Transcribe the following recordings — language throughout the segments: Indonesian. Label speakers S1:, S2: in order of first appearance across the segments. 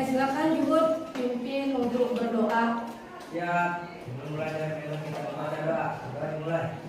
S1: silakan Juhud pimpin untuk berdoa.
S2: Ya, mulai dari film kita baca doa. Mulai.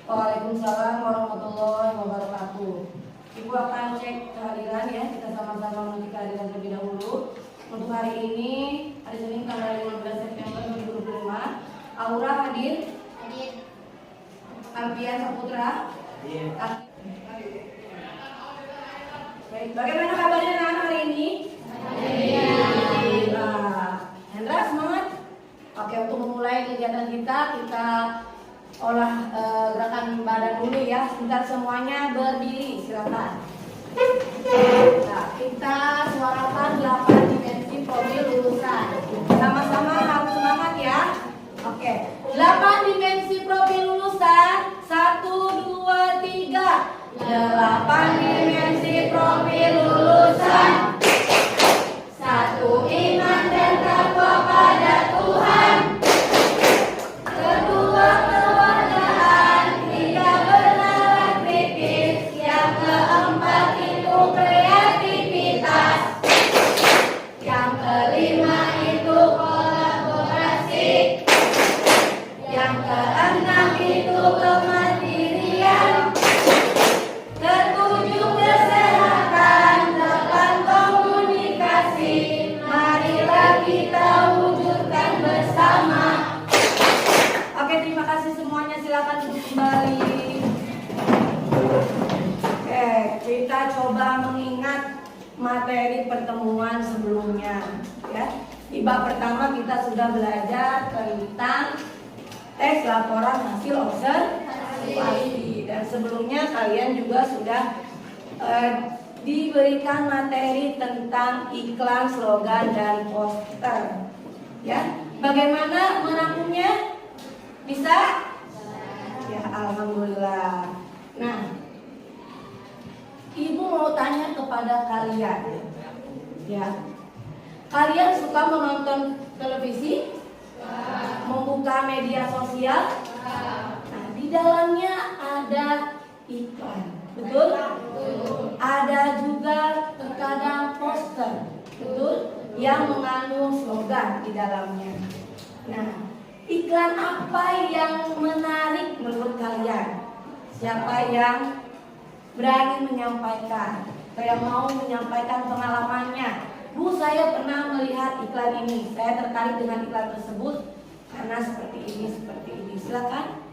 S1: Waalaikumsalam warahmatullahi wabarakatuh. Ibu akan cek kehadiran ya, kita sama-sama mengecek kehadiran terlebih dahulu. Untuk hari ini, hari Senin tanggal 15 September 2025, Aura hadir? Hadir. Alfian Saputra?
S2: Hadir.
S1: Baik, bagaimana kabarnya anak hari ini? Hadir. Hendra semangat? Oke, untuk memulai kegiatan kita olah gerakan badan dulu ya. Sebentar semuanya berdiri, silakan. Nah, kita suarakan 8 dimensi profil lulusan. Sama-sama harus semangat ya. Oke, 8 dimensi profil lulusan. 1, 2, 3. 8 dimensi profil lulusan. 1. Iman dan takwa pada Tuhan. 2. Kewargaan. 3. Bernalar kritis. Yang keempat itu kreativitas. Yang kelima itu kolaborasi. Yang keenam itu kemandirian. Ketujuh kesehatan. 8 komunikasi. Marilah kita wujudkan bersama. Oke, terima kasih semuanya. Silakan duduk kembali. Oke, kita coba mengingat materi pertemuan sebelumnya. Ya, di bab pertama kita sudah belajar tentang tes laporan hasil observasi. Dan sebelumnya kalian juga sudah diberikan materi tentang iklan, slogan, dan poster. Ya, bagaimana merangkumnya? Bisa? Ya, alhamdulillah. Nah, Ibu mau tanya kepada kalian. Ya. Kalian suka menonton televisi? Membuka media sosial? Nah, di dalamnya ada iklan. Betul? Ada juga terkadang poster. Betul? Yang mengandung slogan di dalamnya. Nah, iklan apa yang menarik menurut kalian? Siapa yang berani menyampaikan? Saya mau menyampaikan pengalamannya. Bu, saya pernah melihat iklan ini. Saya tertarik dengan iklan tersebut karena seperti ini. Silakan.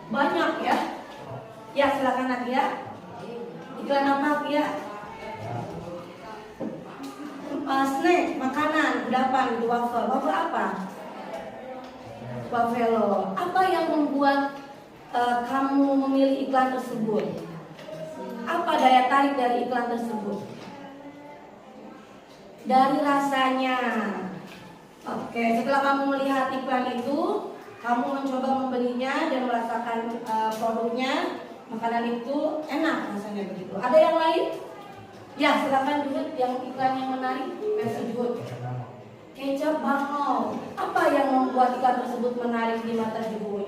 S1: Banyak ya. Ya, silakan Nadia. Iklan apa Nadia? Snack, makanan, kudapan, waffle. Waffle apa? Buffalo. Apa yang membuat kamu memilih iklan tersebut? Apa daya tarik dari iklan tersebut? Dari rasanya. Oke, setelah kamu melihat iklan itu, kamu mencoba membelinya dan merasakan produknya, makanan itu enak rasanya begitu. Ada yang lain? Ya, silakan Juhud, yang iklan yang menarik versi Juhud. Kecap Bangau. Apa yang membuat iklan tersebut menarik di mata Juhud?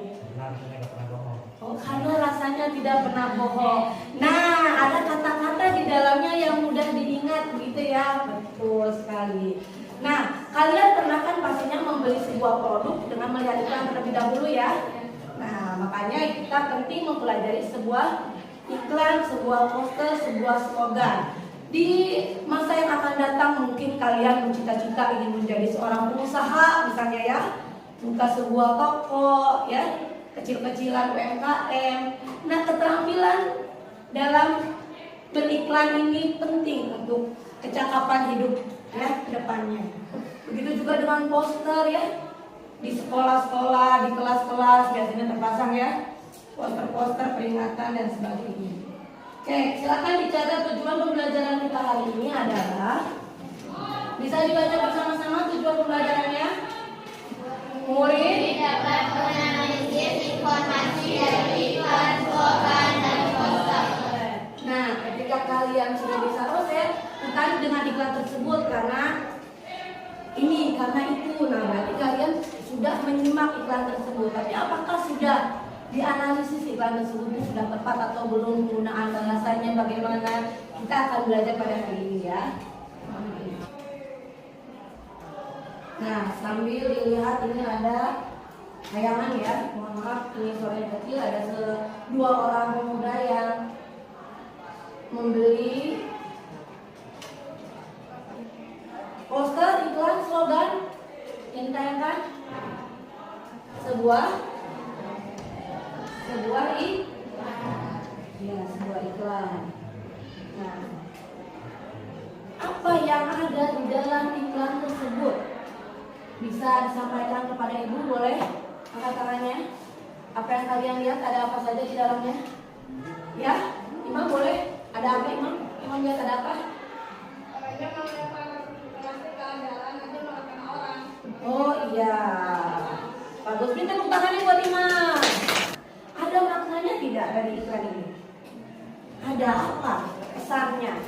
S1: Oh, karena rasanya tidak pernah bohong. Nah, ada kata-kata di dalamnya yang mudah diingat begitu ya. Betul sekali. Nah, kalian pernah kan pastinya membeli sebuah produk dengan melihat iklan terlebih dahulu ya. Nah, makanya kita penting mempelajari sebuah iklan, sebuah poster, sebuah slogan. Di masa yang akan datang mungkin kalian bercita-cita ingin menjadi seorang pengusaha misalnya ya, buka sebuah toko ya, kecil-kecilan UMKM. Nah, keterampilan dalam beriklan ini penting untuk kecakapan hidup ya ke depannya. Begitu juga dengan poster ya. Di sekolah-sekolah, di kelas-kelas biasanya terpasang ya poster-poster peringatan dan sebagainya. Oke, silakan dicatat tujuan pembelajaran kita hari ini adalah, bisa dibaca bersama-sama tujuan pembelajarannya. Murid
S3: dapat menganalisis informasi dari iklan, slogan, dan poster.
S1: Nah, ketika kalian sudah bisa, oh saya tertarik dengan iklan tersebut karena ini, karena itu. Nah, berarti kalian sudah menyimak iklan tersebut. Tapi apakah sudah dianalisis iklan tersebut itu sudah tepat atau belum, penggunaan bahasanya bagaimana? Kita akan belajar pada hari ini ya. Nah, sambil dilihat ini ada tayangan ya. Mohon maaf, ini suaranya kecil. Ada dua orang pemuda yang membeli poster iklan slogan yang ditayangkan sebuah iklan. Nah, apa yang ada di dalam iklan tersebut? Bisa disampaikan kepada ibu, boleh angkat tangannya. Apa yang kalian lihat, ada apa saja di dalamnya? Ya, Imam boleh. Ada apa Imam? Imam lihat ada apa? Oh iya, bagus. Beri tepuk tangannya buat Imam. Ada maknanya tidak dari iklan ini? Ada apa pesannya?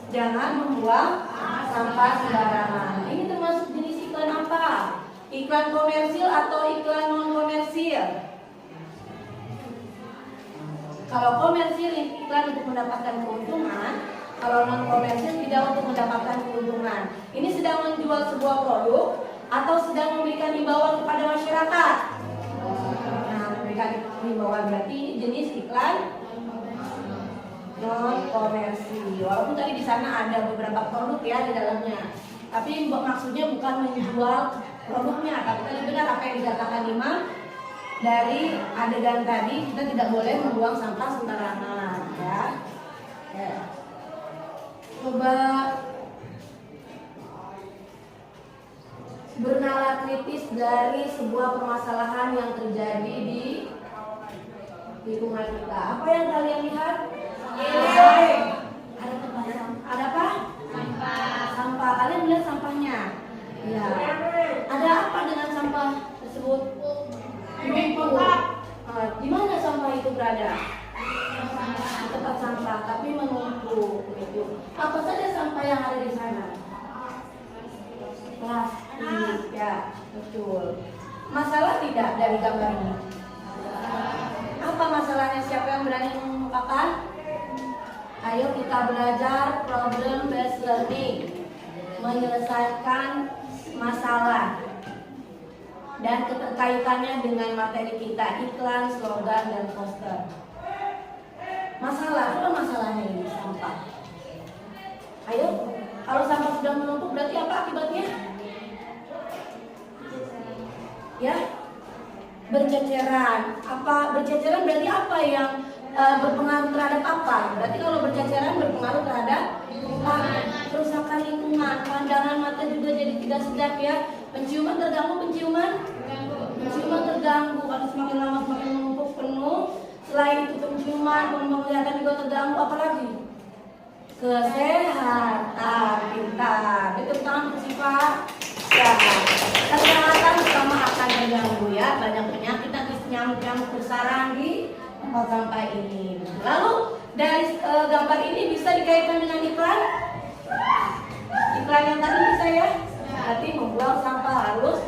S1: Jangan membuang sampah sembarangan. Ini termasuk jenis iklan apa? Iklan komersil atau iklan non komersil? Kalau komersil iklan untuk mendapatkan keuntungan, kalau non komersil tidak untuk mendapatkan keuntungan. Ini sedang menjual sebuah produk atau sedang memberikan himbauan kepada masyarakat. Nah, memberikan himbauan berarti ini jenis iklan non komersil. Walaupun tadi di sana ada beberapa produk ya di dalamnya, tapi maksudnya bukan menjual produknya. Tapi tadi benar apa yang dikatakan Imam. Dari adegan tadi kita tidak boleh membuang sampah sembarangan ya. Coba bernalar kritis dari sebuah permasalahan yang terjadi di lingkungan kita. Apa yang kalian lihat? Ada tempat sampah. Ada apa? Sampah. Kalian lihat sampahnya? Ya. Ada apa dengan sampah tersebut? Di mana sampah itu berada? Di tempat sampah, tapi menumpuk. Apa saja sampah yang ada di sana? Plastik, ya, betul. Masalah tidak dari gambar ini? Apa masalahnya? Siapa yang berani mengungkapkan? Ayo kita belajar problem based learning, menyelesaikan masalah dan keterkaitannya dengan materi kita, iklan, slogan, dan poster. Masalah, apa masalahnya ini? Sampah. Ayo, kalau sampah sudah menumpuk berarti apa akibatnya? Ya, berceceran. Apa berceceran berarti apa yang berpengaruh terhadap apa? Berarti kalau berceceran berpengaruh terhadap kerusakan lingkungan, pandangan mata juga jadi tidak sedap ya. Penciuman terganggu, penciuman terganggu. Kalau semakin lama semakin menumpuk penuh. Selain itu penciuman, penglihatan juga terganggu. Apalagi kesehatan kita. Itu tangan bersifat sehat. Kesehatan pertama akan terganggu ya. Banyak penyakit nanti nyamuk-nyamuk bersarang di tempat sampah ini. Lalu dari gambar ini bisa dikaitkan dengan iklan. Iklan yang tadi bisa ya. Berarti membuang sampah harus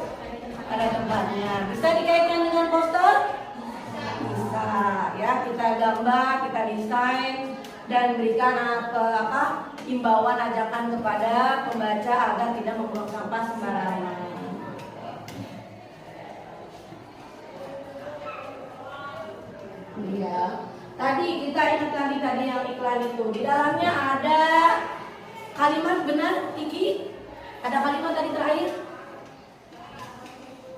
S1: pada tempatnya. Bisa dikaitkan dengan poster? Bisa ya. Kita gambar, kita desain dan berikan himbauan, ajakan kepada pembaca agar tidak membuang sampah sembarangan. Iya. Tadi kita ingat tadi yang iklan itu. Di dalamnya ada kalimat, benar Iki? Ada kalimat tadi terakhir?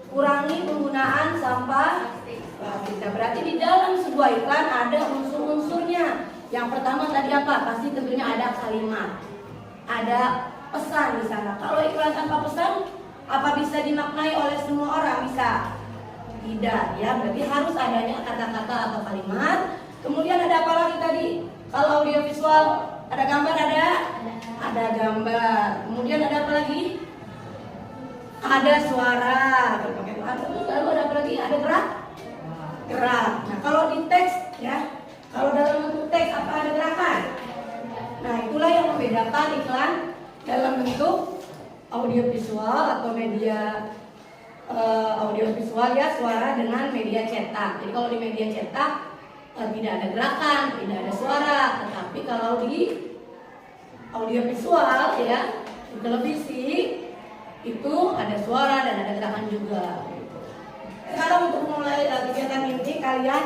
S1: Kurangi penggunaan sampah plastik. Berarti di dalam sebuah iklan ada unsur-unsurnya. Yang pertama tadi apa? Pasti tentunya ada kalimat, ada pesan di sana. Kalau iklan tanpa pesan, apa bisa dimaknai oleh semua orang? Bisa? Tidak ya. Berarti harus adanya kata-kata atau kalimat Kemudian ada apa lagi tadi? Kalau audio visual ada gambar, ada gambar. Kemudian ada apa lagi? Ada suara. Lalu ada apa lagi? Ada gerak. Nah, kalau di teks ya, kalau dalam bentuk teks apa ada gerakan? Nah, itulah yang membedakan iklan dalam bentuk audiovisual atau media audiovisual ya, suara dengan media cetak. Jadi kalau di media cetak tidak ada gerakan, tidak ada suara. Tetapi kalau di audiovisual ya, di televisi itu ada suara dan ada gerakan juga. Sekarang untuk mulai kegiatan ini kalian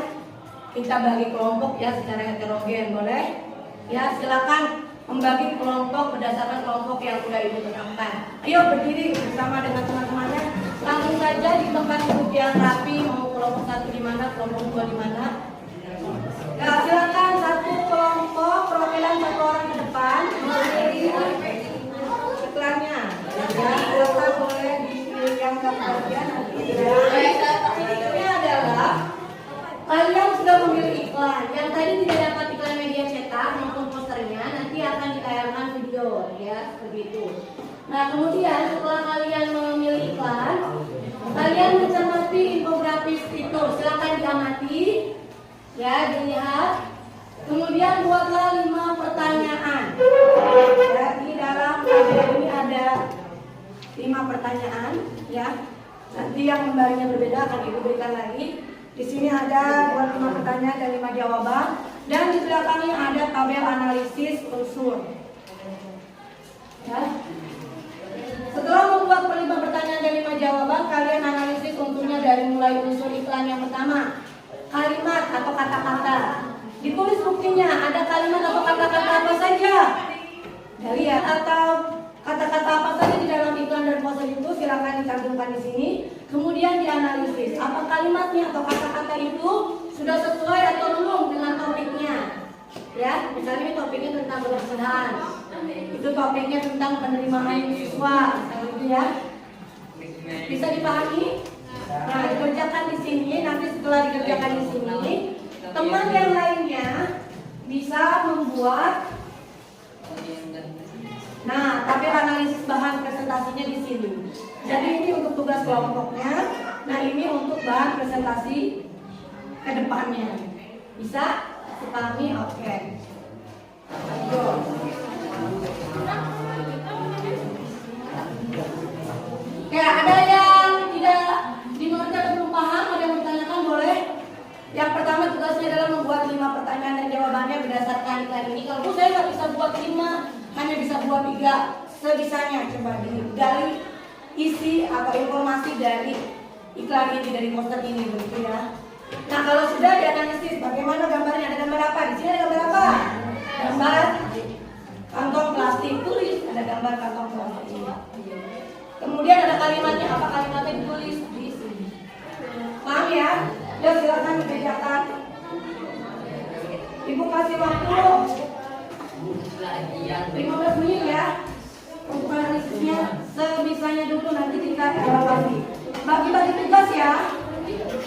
S1: kita bagi kelompok ya secara heterogen, boleh? Ya silakan membagi kelompok berdasarkan kelompok yang sudah ibu tetapkan. Ayo berdiri bersama dengan teman-temannya. Langsung saja di tempat duduk yang rapi. Mau kelompok 1 di mana, kelompok 2 di mana? Ya, silakan satu kelompok perwakilan 1 orang ke depan menghadiri iklannya. Ya, silakan boleh dipilihkan bagian nanti. Ini adalah kalian sudah memilih iklan. Yang tadi tidak dapat iklan media cetak maupun posternya, nanti akan ditayangkan video ya, seperti itu. Nah, kemudian setelah kalian memilih iklan, kalian mencermati infografis itu. Silakan diamati, ya, dilihat. Kemudian buatlah 5 pertanyaan. Ya, di dalam tabel ini ada 5 pertanyaan, ya. Nanti yang lembarnya berbeda akan ibu berikan lagi. Di sini ada buat 5 pertanyaan dan 5 jawaban. Dan di belakangnya ada tabel analisis unsur. Ya. Setelah membuat 5 pertanyaan dan 5 jawaban, kalian analisis unsurnya dari mulai unsur iklan yang pertama, kalimat atau kata-kata. Ditulis buktinya, ada kalimat atau kata-kata apa saja. Dari ya, atau kata-kata apa saja di dalam iklan dan poster itu silakan dicantumkan di sini. Kemudian dianalisis, apa kalimatnya atau kata-kata itu sudah sesuai atau belum dengan topiknya. Ya, misalnya ini topiknya tentang kebersihan. Itu topiknya tentang penerimaan siswa, misalnya itu ya. Bisa dipahami? Nah, dikerjakan di sini. Nanti setelah dikerjakan di sini, teman yang lainnya bisa membuat. Nah, tapi analisis bahan presentasinya di sini. Jadi ini untuk tugas kelompoknya. Nah, ini untuk bahan presentasi ke depannya. Bisa dipahami? Oke. Ya, ada yang tidak dimengerti atau belum paham, ada yang bertanyakan boleh. Yang pertama tugasnya adalah membuat 5 pertanyaan dan jawabannya berdasarkan iklan ini. Kalau saya nggak bisa buat 5, hanya bisa buat 3, sebisanya coba digali isi atau informasi dari iklan ini, dari poster ini, begitu ya. Nah, kalau sudah dianalisis bagaimana gambarnya, ada gambar apa? Di sini ada gambar apa? Gambar kantong plastik, tulis ada gambar kantong plastik. Kemudian ada kalimatnya, apa kalimatnya ditulis di sini. Paham ya? Ya silakan dikerjakan. Ibu kasih waktu 15 menit ya untuk analisisnya. Sebisanya dulu, nanti kita evaluasi. Bagi-bagi tugas ya.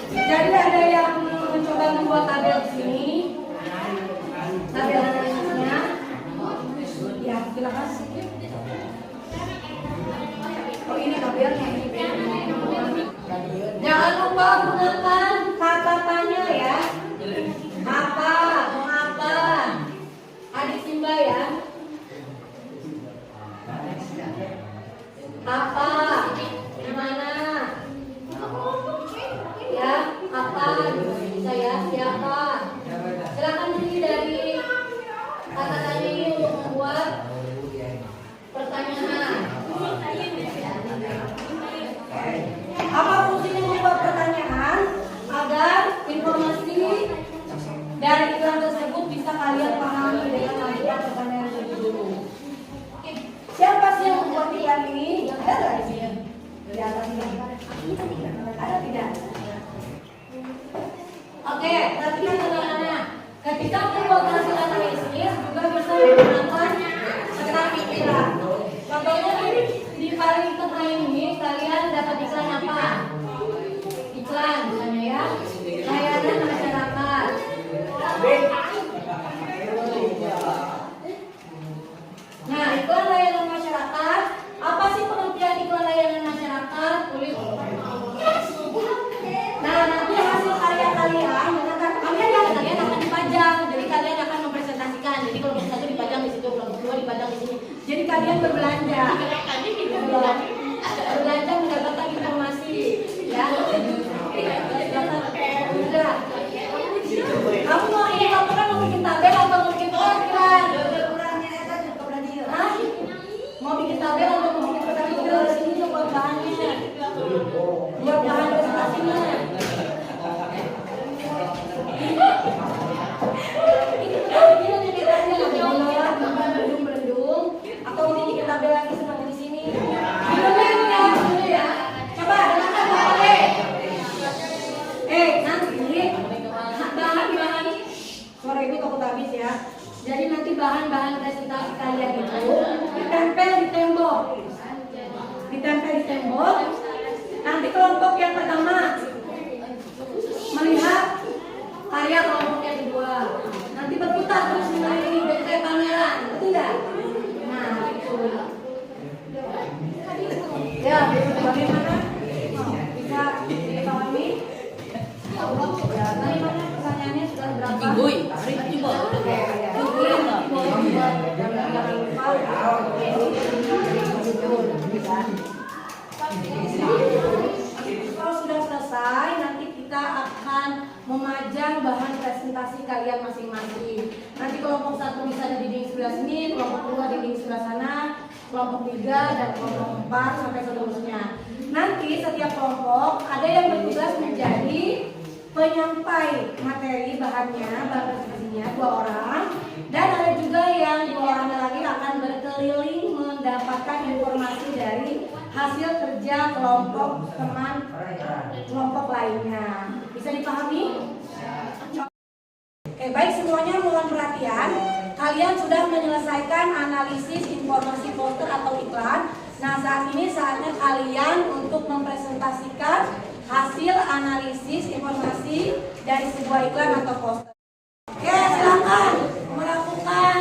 S1: Jadi ada yang mencoba membuat tabel sini, tabel analisisnya. Ya silakan. Oh ini tabelnya ini. Jangan lupa gunakan kata tanya ya. Apa? Mau apa? Adik Simba ya. Apa? Di mana? Ya, apa? Bisa ya. Siapa? Silakan pilih dari kata tanya ini untuk membuat pertanyaan. Apa fungsinya membuat pertanyaan? Agar informasi dari iklan tersebut bisa kalian pahami dengan mengajukan pertanyaan lebih dulu. Siapa sih yang membuat iklan ini? Ada nggak di sini? Di atas ini. Ada tidak? Oke, perhatikan teman-teman. Ketika membuat hasil analisis juga bisa menggunakan sekitar pikiran. Contohnya di paling tengah ini kalian dapat iklan apa? Iklan, misalnya ya. Layanan masyarakat. kalian berbelanja. Berbelanja mendapatkan informasi, ya. Udah. Kamu mau ini kamu kan mau bikin tabel atau mau bikin program? Hah? Mau bikin tabel atau mau bikin program? Sini buat bahannya. Buat bahan presentasinya. Atau ini bikin tabel lagi seperti di sini. Dulu ya. Coba dengarkan boleh. Nanti bahan-bahan sore itu takut habis ya. Jadi nanti bahan-bahan presentasi kalian itu ditempel di tembok. Ditempel di tembok. Nanti kelompok yang pertama melihat karya kelompok yang kedua. Nanti berputar terus mengelilingi dari kamera, betul tidak? Nah, itu. Ya, bagaimana? Bisa dipahami? Ya, bagaimana pertanyaannya sudah berapa? Kalau sudah selesai, nanti kita akan memajang bahan presentasi kalian masing-masing. Nanti kelompok 1 bisa di dinding sebelah sini, kelompok 2 di dinding sebelah sana, kelompok 3 dan kelompok 4 sampai seterusnya. Nanti setiap kelompok ada yang bertugas menjadi penyampai materi bahannya, bahan presentasinya 2 orang, dan ada juga yang 2 orang lagi akan berkeliling mendapatkan informasi dari hasil kerja kelompok teman kelompok lainnya. Bisa dipahami? Oke, baik semuanya, mohon perhatian. Kalian sudah menyelesaikan analisis informasi poster atau iklan. Nah, saat ini saatnya kalian untuk mempresentasikan hasil analisis informasi dari sebuah iklan atau poster. Oke, silakan melakukan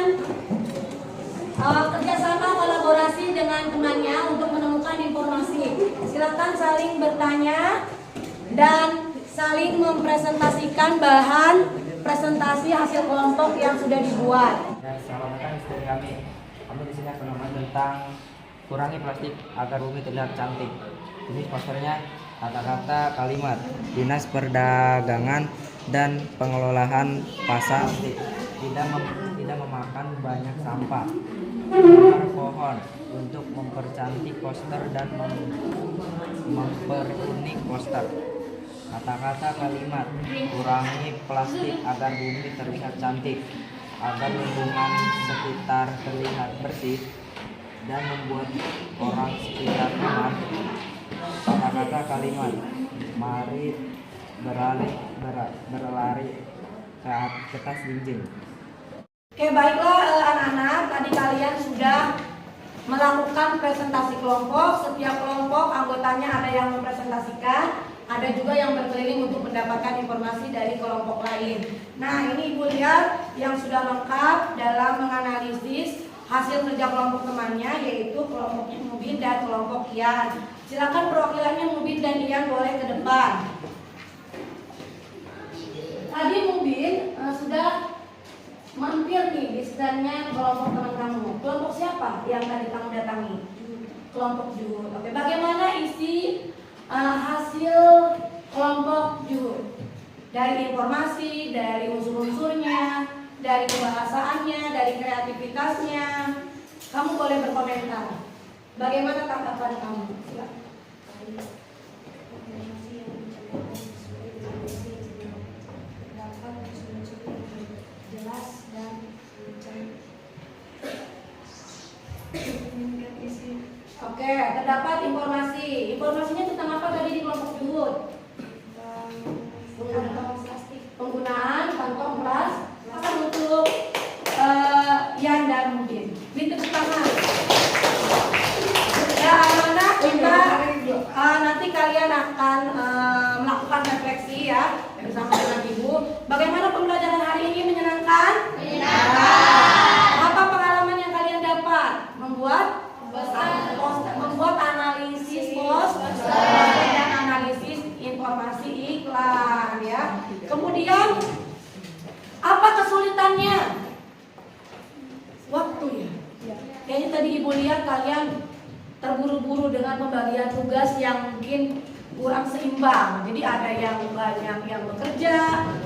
S1: kerjasama kolaborasi dengan temannya untuk menemukan informasi. Silakan saling bertanya dan saling mempresentasikan bahan presentasi hasil kelompok yang sudah dibuat.
S2: Ya, selamat datang istri kami. Kami di sini akan membahas tentang kurangi plastik agar bumi terlihat cantik. Ini posternya kata-kata kalimat Dinas Perdagangan dan Pengelolaan Pasar tidak memakan banyak sampah. Menanam pohon untuk mempercantik poster dan memperunik poster. Kata-kata kalimat kurangi plastik agar bumi terlihat cantik, agar lingkungan sekitar terlihat bersih dan membuat orang sekitar nyaman. Kata-kata kalimat mari berlari ke atas dinding.
S1: Oke, baiklah anak-anak, tadi kalian sudah melakukan presentasi kelompok. Setiap kelompok anggotanya ada yang mempresentasikan, ada juga yang berkeliling untuk mendapatkan informasi dari kelompok lain. Nah, ini Ibu lihat yang sudah lengkap dalam menganalisis hasil kerja kelompok temannya, yaitu kelompok Mubin dan kelompok Ian. Silakan perwakilannya Mubin dan Ian boleh ke depan. Tadi Mubin sudah mampir nih di standnya kelompok teman kamu. Kelompok siapa yang tadi kamu datangi? Kelompok Juhud. Oke, bagaimana isi hasil kelompok Juhud? Dari informasi, dari unsur-unsurnya, dari kebahasaannya, dari kreativitasnya. Kamu boleh berkomentar. Bagaimana tanggapan kamu? Silakan. Jelas dan oke, terdapat informasi. Informasinya tentang apa tadi di kelompok Juhud? Penggunaan kantong plastik untuk Yan dan Mubin. Minta tepuk tangan. Ya, anak-anak, kita nanti kalian akan melakukan refleksi ya bersama dengan Ibu. Bagaimana pembelajaran hari ini, menyenangkan? Menyenangkan. Apa pengalaman yang kalian dapat? Membuat analisis poster dan analisis informasi iklan ya. Kemudian apa kesulitannya? Waktu ya. Kayaknya tadi Ibu lihat kalian terburu-buru dengan pembagian tugas yang mungkin kurang seimbang. Jadi ada yang banyak yang bekerja,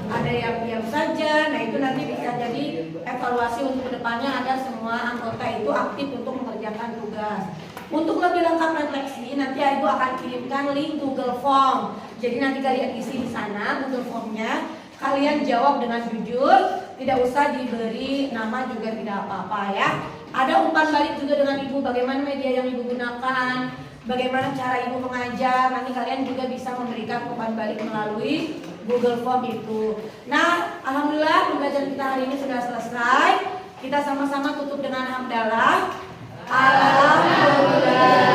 S1: ada yang diam saja. Nah itu nanti bisa jadi evaluasi untuk kedepannya agar semua anggota itu aktif untuk mengerjakan tugas. Untuk lebih lengkap refleksi, nanti Ibu akan kirimkan link Google Form. Jadi nanti kalian isi di sana Google Formnya. Kalian jawab dengan jujur, tidak usah diberi nama juga tidak apa-apa ya. Ada umpan balik juga dengan Ibu, bagaimana media yang Ibu gunakan, bagaimana cara Ibu mengajar. Nanti kalian juga bisa memberikan umpan balik melalui Google Form itu. Nah, alhamdulillah pembelajaran kita hari ini sudah selesai. Kita sama-sama tutup dengan hamdalah. Alhamdulillah.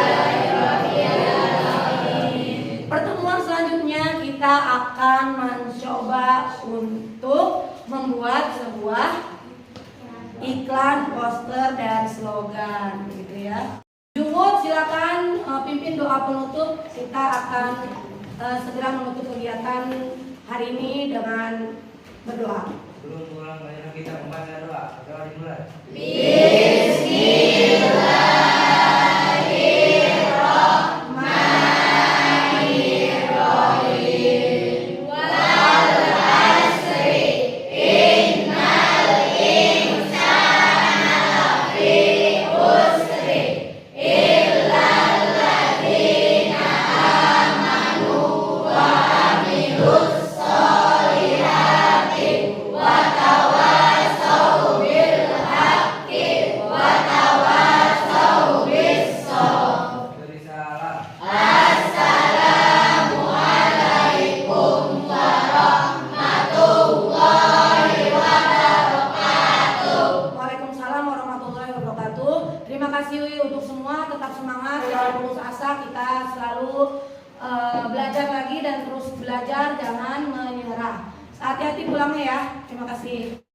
S1: Pertemuan selanjutnya kita akan mencoba untuk membuat sebuah iklan, poster, dan slogan gitu ya. Jumhur silakan pimpin doa penutup. Kita akan segera menutup kegiatan hari ini dengan berdoa.
S2: Belum pulang banyak kita membaca doa. Doa dimulai.
S1: Terima kasih untuk semua, tetap semangat, jangan putus asa, kita selalu belajar lagi dan terus belajar, jangan menyerah. Hati-hati pulangnya ya. Terima kasih.